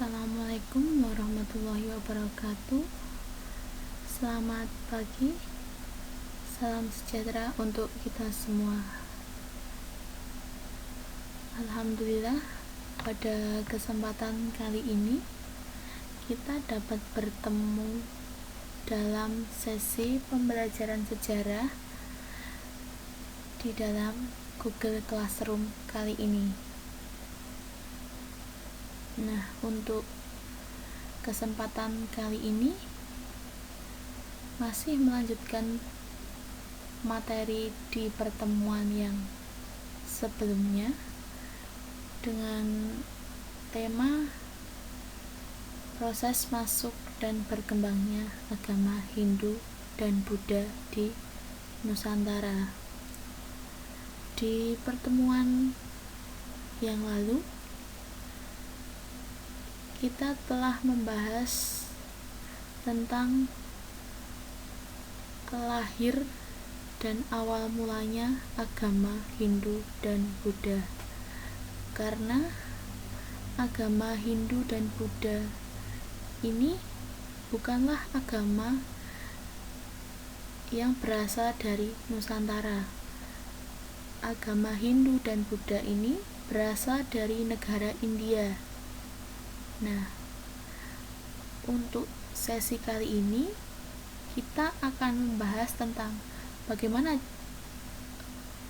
Assalamualaikum warahmatullahi wabarakatuh. Selamat pagi, salam sejahtera untuk kita semua. Alhamdulillah, pada kesempatan kali ini kita dapat bertemu dalam sesi pembelajaran sejarah di dalam Google Classroom kali ini. Nah, untuk kesempatan kali ini masih melanjutkan materi di pertemuan yang sebelumnya dengan tema proses masuk dan berkembangnya agama Hindu dan Buddha di Nusantara. Di pertemuan yang lalu kita telah membahas tentang lahir dan awal mulanya agama Hindu dan Buddha. Karena agama Hindu dan Buddha ini bukanlah agama yang berasal dari Nusantara. Agama Hindu dan Buddha ini berasal dari negara India. Nah, untuk sesi kali ini kita akan membahas tentang bagaimana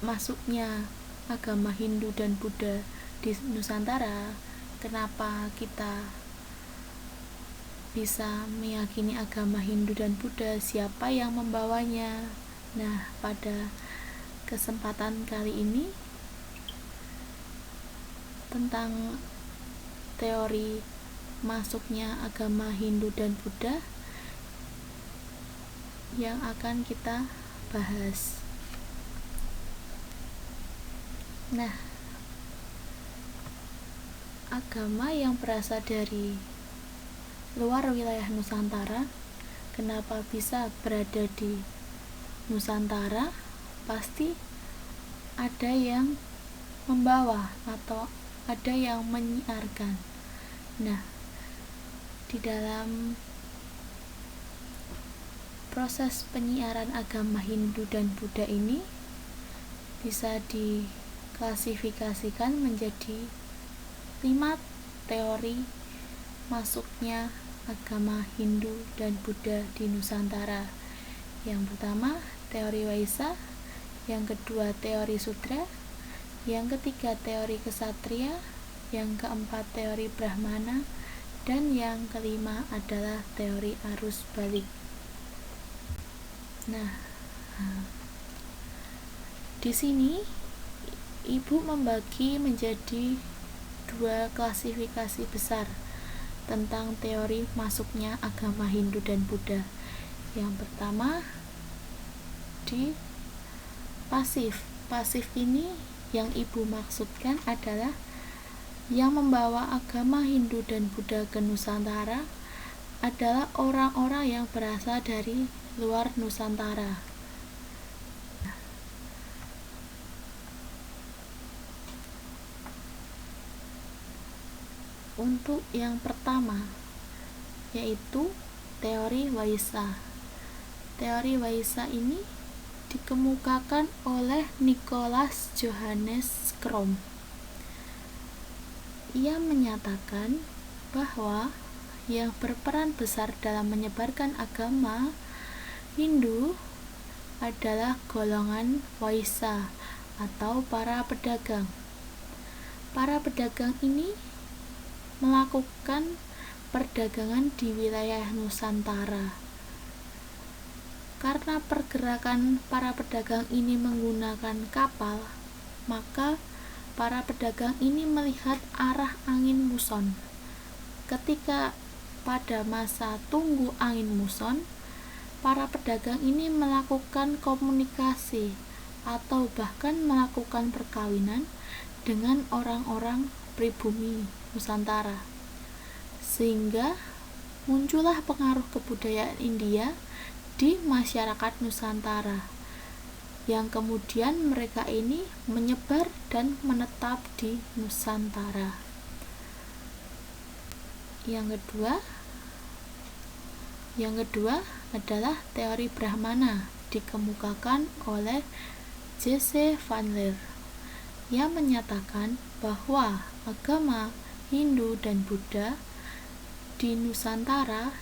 masuknya agama Hindu dan Buddha di Nusantara, kenapa kita bisa meyakini agama Hindu dan Buddha, siapa yang membawanya. Nah, pada kesempatan kali ini tentang teori masuknya agama Hindu dan Buddha yang akan kita bahas. Nah, agama yang berasal dari luar wilayah Nusantara, kenapa bisa berada di Nusantara? Pasti ada yang membawa atau ada yang menyiarkan. Nah, di dalam proses penyiaran agama Hindu dan Buddha ini bisa diklasifikasikan menjadi 5 teori masuknya agama Hindu dan Buddha di Nusantara. Yang pertama, teori Waisa, yang kedua teori Sutra, yang ketiga teori Ksatria, yang keempat teori Brahmana, dan yang kelima adalah teori arus balik. Nah, di sini Ibu membagi menjadi 2 klasifikasi besar tentang teori masuknya agama Hindu dan Buddha. Yang pertama, di pasif. Pasif ini yang Ibu maksudkan adalah yang membawa agama Hindu dan Buddha ke Nusantara adalah orang-orang yang berasal dari luar Nusantara. Untuk yang pertama, yaitu teori Waisa. Teori Waisa ini dikemukakan oleh Nicholas Johannes Crom. Ia menyatakan bahwa yang berperan besar dalam menyebarkan agama Hindu adalah golongan Waisa atau para pedagang. Para pedagang ini melakukan perdagangan di wilayah Nusantara. Karena pergerakan para pedagang ini menggunakan kapal, maka para pedagang ini melihat arah angin muson. Ketika pada masa tunggu angin muson, para pedagang ini melakukan komunikasi atau bahkan melakukan perkawinan dengan orang-orang pribumi Nusantara, sehingga muncullah pengaruh kebudayaan India di masyarakat Nusantara, yang kemudian mereka ini menyebar dan menetap di Nusantara. Yang kedua adalah teori Brahmana, dikemukakan oleh J.C. Van Leer, yang menyatakan bahwa agama Hindu dan Buddha di Nusantara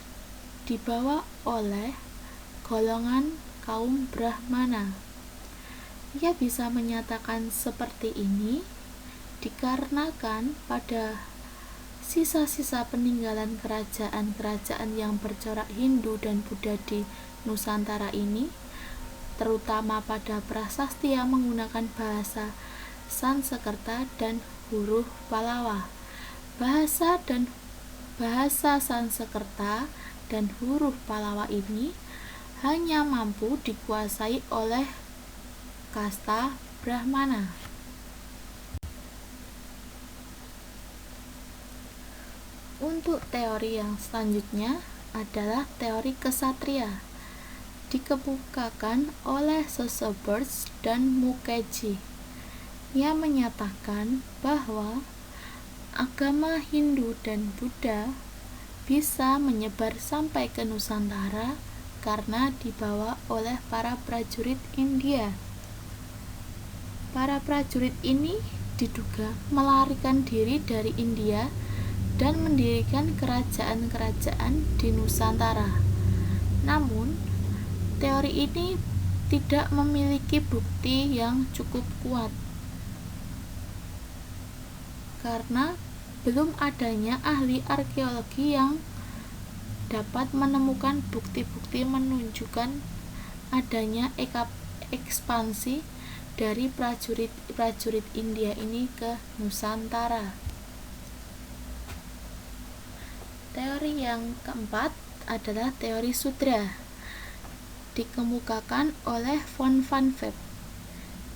dibawa oleh golongan kaum Brahmana. Ia bisa menyatakan seperti ini dikarenakan pada sisa-sisa peninggalan kerajaan-kerajaan yang bercorak Hindu dan Buddha di Nusantara ini, terutama pada prasasti yang menggunakan bahasa Sanskerta dan huruf Pallawa. Bahasa Sanskerta dan huruf Pallawa ini hanya mampu dikuasai oleh kasta Brahmana. Untuk teori yang selanjutnya adalah teori kesatria, dikemukakan oleh Saunders dan Mukherjee, yang menyatakan bahwa agama Hindu dan Buddha bisa menyebar sampai ke Nusantara karena dibawa oleh para prajurit India. Para prajurit ini diduga melarikan diri dari India dan mendirikan kerajaan-kerajaan di Nusantara. Namun, teori ini tidak memiliki bukti yang cukup kuat karena belum adanya ahli arkeologi yang dapat menemukan bukti-bukti menunjukkan adanya ekspansi dari prajurit India ini ke Nusantara. Teori yang keempat adalah teori Sudra, dikemukakan oleh von Van Vep.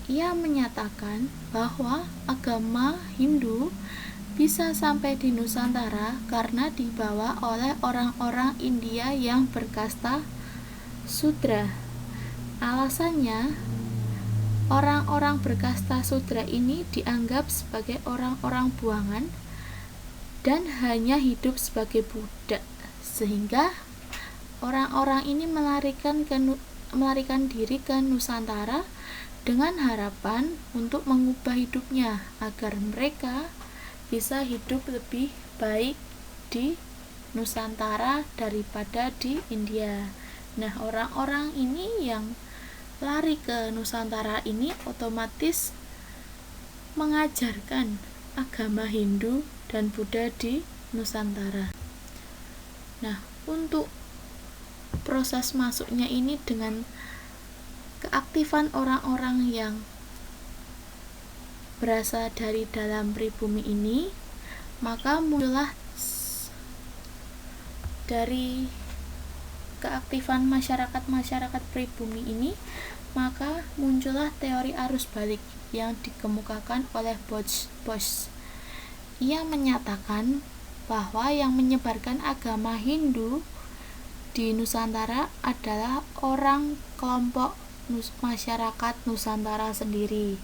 Ia menyatakan bahwa agama Hindu bisa sampai di Nusantara karena dibawa oleh orang-orang India yang berkasta Sudra. Alasannya, orang-orang berkasta Sudra ini dianggap sebagai orang-orang buangan dan hanya hidup sebagai budak, sehingga orang-orang ini melarikan diri ke Nusantara dengan harapan untuk mengubah hidupnya agar mereka bisa hidup lebih baik di Nusantara daripada di India. Nah, orang-orang ini yang lari ke Nusantara ini otomatis mengajarkan agama Hindu dan Buddha di Nusantara. Nah, untuk proses masuknya ini dengan keaktifan orang-orang yang berasal dari dalam pribumi ini, maka muncullah dari keaktifan masyarakat pribumi ini, maka muncullah teori arus balik yang dikemukakan oleh Bosch. Ia menyatakan bahwa yang menyebarkan agama Hindu di Nusantara adalah orang kelompok masyarakat Nusantara sendiri,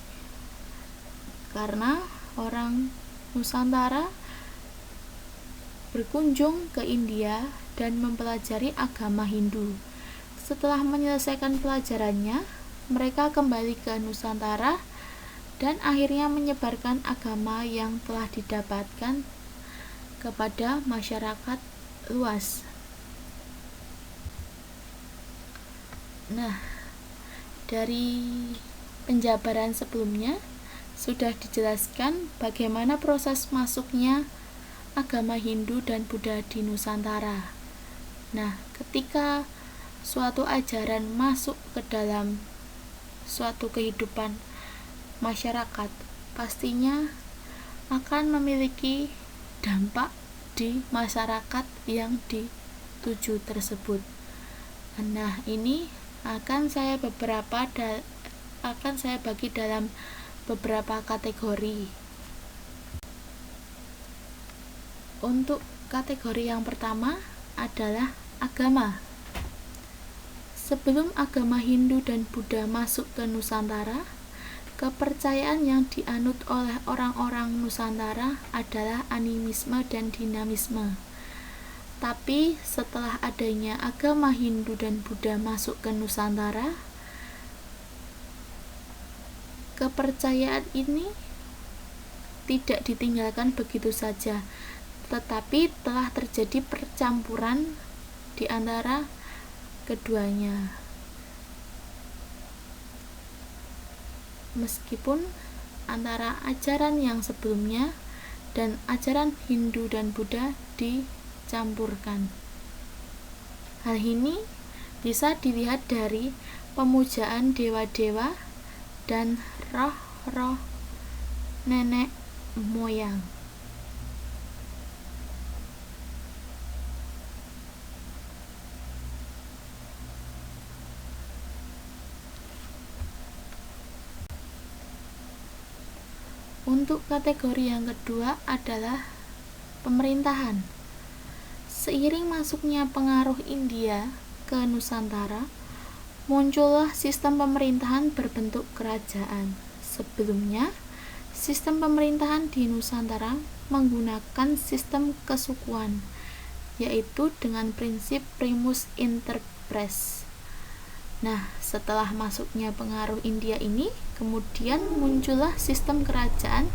karena orang Nusantara berkunjung ke India dan mempelajari agama Hindu. Setelah menyelesaikan pelajarannya, mereka kembali ke Nusantara dan akhirnya menyebarkan agama yang telah didapatkan kepada masyarakat luas. Nah, dari penjabaran sebelumnya sudah dijelaskan bagaimana proses masuknya agama Hindu dan Buddha di Nusantara. Nah, ketika suatu ajaran masuk ke dalam suatu kehidupan masyarakat, pastinya akan memiliki dampak di masyarakat yang dituju tersebut. Nah, ini akan saya bagi dalam beberapa kategori. Untuk kategori yang pertama adalah agama. Sebelum agama Hindu dan Buddha masuk ke Nusantara, kepercayaan yang dianut oleh orang-orang Nusantara adalah animisme dan dinamisme. Tapi setelah adanya agama Hindu dan Buddha masuk ke Nusantara, kepercayaan ini tidak ditinggalkan begitu saja, tetapi telah terjadi percampuran di antara keduanya. Meskipun antara ajaran yang sebelumnya dan ajaran Hindu dan Buddha dicampurkan. Hal ini bisa dilihat dari pemujaan dewa-dewa dan roh-roh nenek moyang. Untuk kategori yang kedua adalah pemerintahan. Seiring masuknya pengaruh India ke Nusantara, muncullah sistem pemerintahan berbentuk kerajaan. Sebelumnya, sistem pemerintahan di Nusantara menggunakan sistem kesukuan, yaitu dengan prinsip primus inter pares. Nah, setelah masuknya pengaruh India ini, kemudian muncullah sistem kerajaan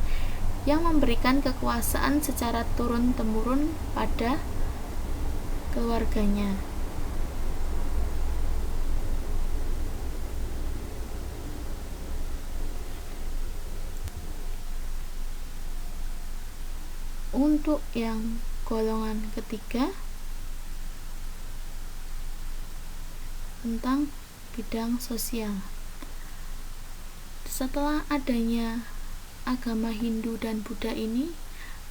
yang memberikan kekuasaan secara turun-temurun pada keluarganya. Untuk yang golongan ketiga, tentang bidang sosial. Setelah adanya agama Hindu dan Buddha ini,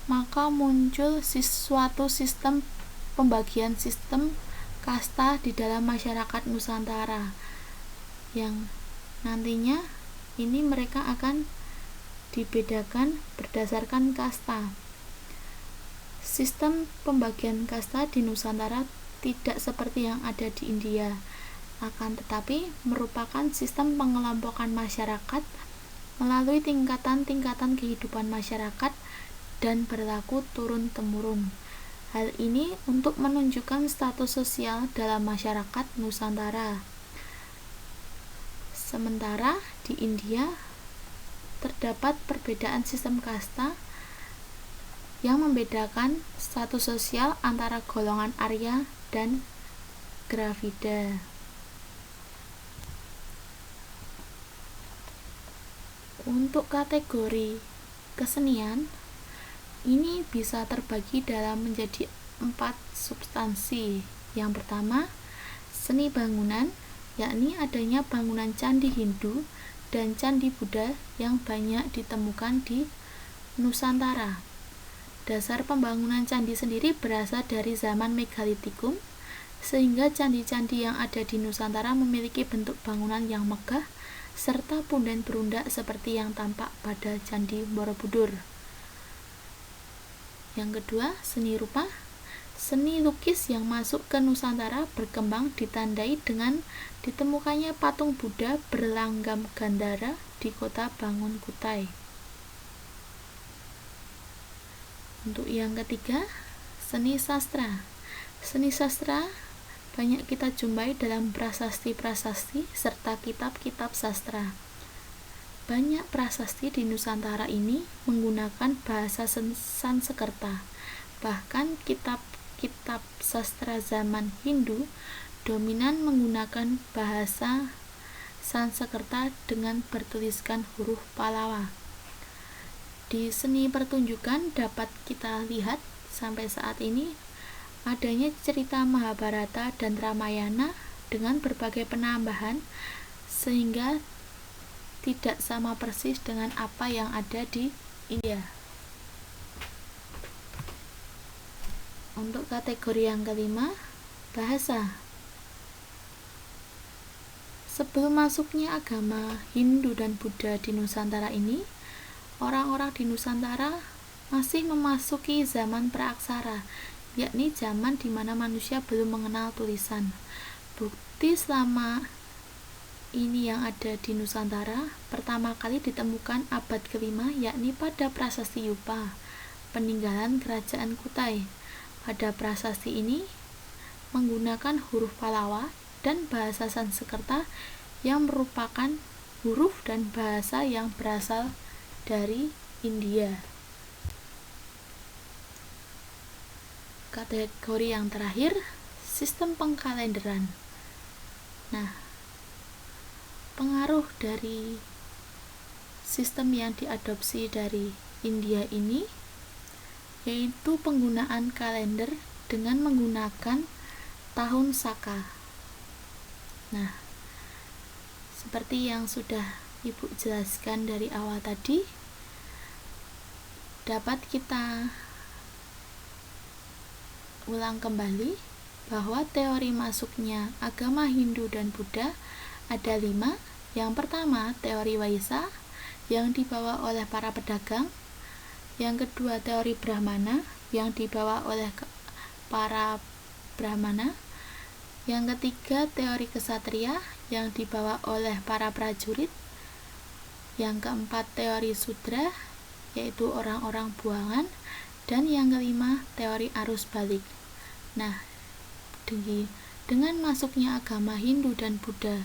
maka muncul suatu sistem pembagian sistem kasta di dalam masyarakat Nusantara, yang nantinya ini mereka akan dibedakan berdasarkan kasta. Sistem pembagian kasta di Nusantara tidak seperti yang ada di India, akan tetapi merupakan sistem pengelompokan masyarakat melalui tingkatan-tingkatan kehidupan masyarakat dan berlaku turun-temurun. Hal ini untuk menunjukkan status sosial dalam masyarakat Nusantara. Sementara di India terdapat perbedaan sistem kasta yang membedakan status sosial antara golongan Arya dan Dravida. Untuk kategori kesenian, ini bisa terbagi dalam menjadi 4 substansi. Yang pertama, seni bangunan, yakni adanya bangunan candi Hindu dan candi Buddha yang banyak ditemukan di Nusantara. Dasar pembangunan candi sendiri berasal dari zaman Megalitikum, sehingga candi-candi yang ada di Nusantara memiliki bentuk bangunan yang megah serta punden berundak seperti yang tampak pada Candi Borobudur. Yang kedua, seni rupa. Seni lukis yang masuk ke Nusantara berkembang ditandai dengan ditemukannya patung Buddha berlanggam Gandhara di kota Bangunkutai. Untuk yang ketiga, seni sastra. Seni sastra banyak kita jumpai dalam prasasti-prasasti serta kitab-kitab sastra. Banyak prasasti di Nusantara ini menggunakan bahasa Sanskerta. Bahkan kitab-kitab sastra zaman Hindu dominan menggunakan bahasa Sanskerta dengan bertuliskan huruf Pallawa. Di seni pertunjukan dapat kita lihat sampai saat ini adanya cerita Mahabharata dan Ramayana dengan berbagai penambahan sehingga tidak sama persis dengan apa yang ada di India. Untuk kategori yang kelima, bahasa. Sebelum masuknya agama Hindu dan Buddha di Nusantara ini, orang-orang di Nusantara masih memasuki zaman praaksara, yakni zaman di mana manusia belum mengenal tulisan. Bukti selama ini yang ada di Nusantara pertama kali ditemukan abad ke-5, yakni pada prasasti Yupa, peninggalan kerajaan Kutai. pada prasasti ini menggunakan huruf Pallawa dan bahasa Sanskerta yang merupakan huruf dan bahasa yang berasal dari India. Kategori yang terakhir, sistem pengkalenderan. Nah, pengaruh dari sistem yang diadopsi dari India ini yaitu penggunaan kalender dengan menggunakan tahun Saka. Nah, seperti yang sudah Ibu jelaskan dari awal tadi, dapat kita ulang kembali bahwa teori masuknya agama Hindu dan Buddha ada 5. Yang pertama, teori Waisa yang dibawa oleh para pedagang. Yang kedua, teori Brahmana yang dibawa oleh para Brahmana. Yang ketiga, teori Ksatria yang dibawa oleh para prajurit. Yang keempat, teori Sudra yaitu orang-orang buangan. Dan yang kelima, teori arus balik. Nah, dengan masuknya agama Hindu dan Buddha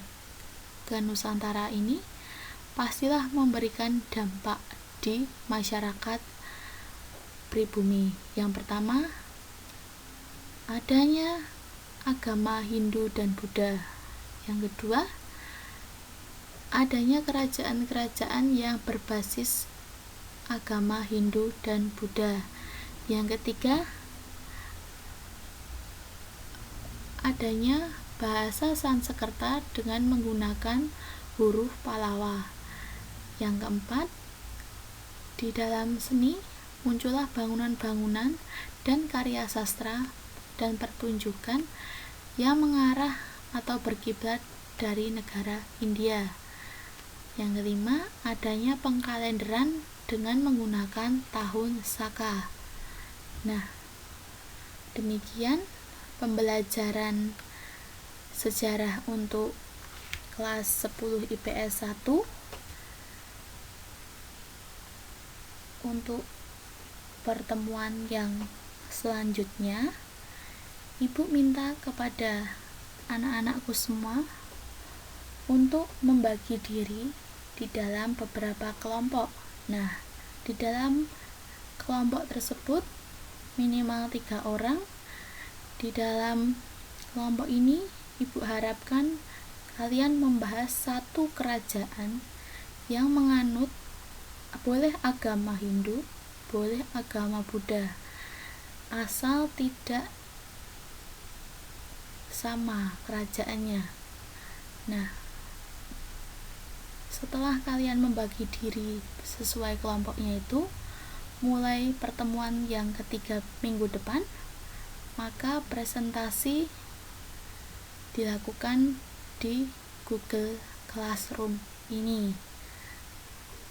ke Nusantara ini pastilah memberikan dampak di masyarakat pribumi. Yang pertama, adanya agama Hindu dan Buddha. Yang kedua, adanya kerajaan-kerajaan yang berbasis agama Hindu dan Buddha. Yang ketiga, adanya bahasa Sanskerta dengan menggunakan huruf Pallawa. Yang keempat, di dalam seni muncullah bangunan-bangunan dan karya sastra dan pertunjukan yang mengarah atau berkiblat dari negara India. Yang kelima, adanya pengkalenderan dengan menggunakan tahun Saka. Nah, demikian pembelajaran sejarah untuk kelas 10 IPS 1. Untuk pertemuan yang selanjutnya, Ibu minta kepada anak-anakku semua untuk membagi diri di dalam beberapa kelompok. Nah, di dalam kelompok tersebut minimal 3 orang. Di dalam kelompok ini, Ibu harapkan kalian membahas satu kerajaan yang menganut boleh agama Hindu, boleh agama Buddha, asal tidak sama kerajaannya. Nah, setelah kalian membagi diri sesuai kelompoknya itu, mulai pertemuan yang ketiga minggu depan, maka presentasi dilakukan di Google Classroom ini.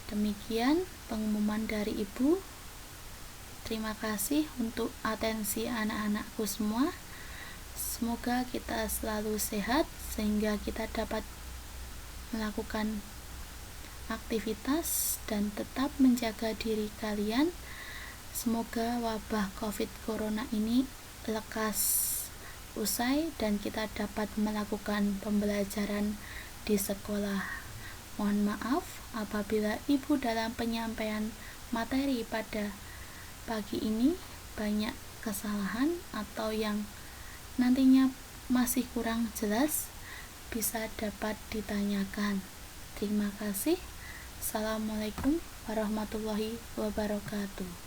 Demikian pengumuman dari Ibu. Terima kasih untuk atensi anak-anakku semua. Semoga kita selalu sehat sehingga kita dapat melakukan aktivitas dan tetap menjaga diri kalian. Semoga wabah COVID Corona ini lekas usai dan kita dapat melakukan pembelajaran di sekolah. Mohon maaf apabila Ibu dalam penyampaian materi pada pagi ini banyak kesalahan atau yang nantinya masih kurang jelas, bisa dapat ditanyakan. Terima kasih. Assalamualaikum warahmatullahi wabarakatuh.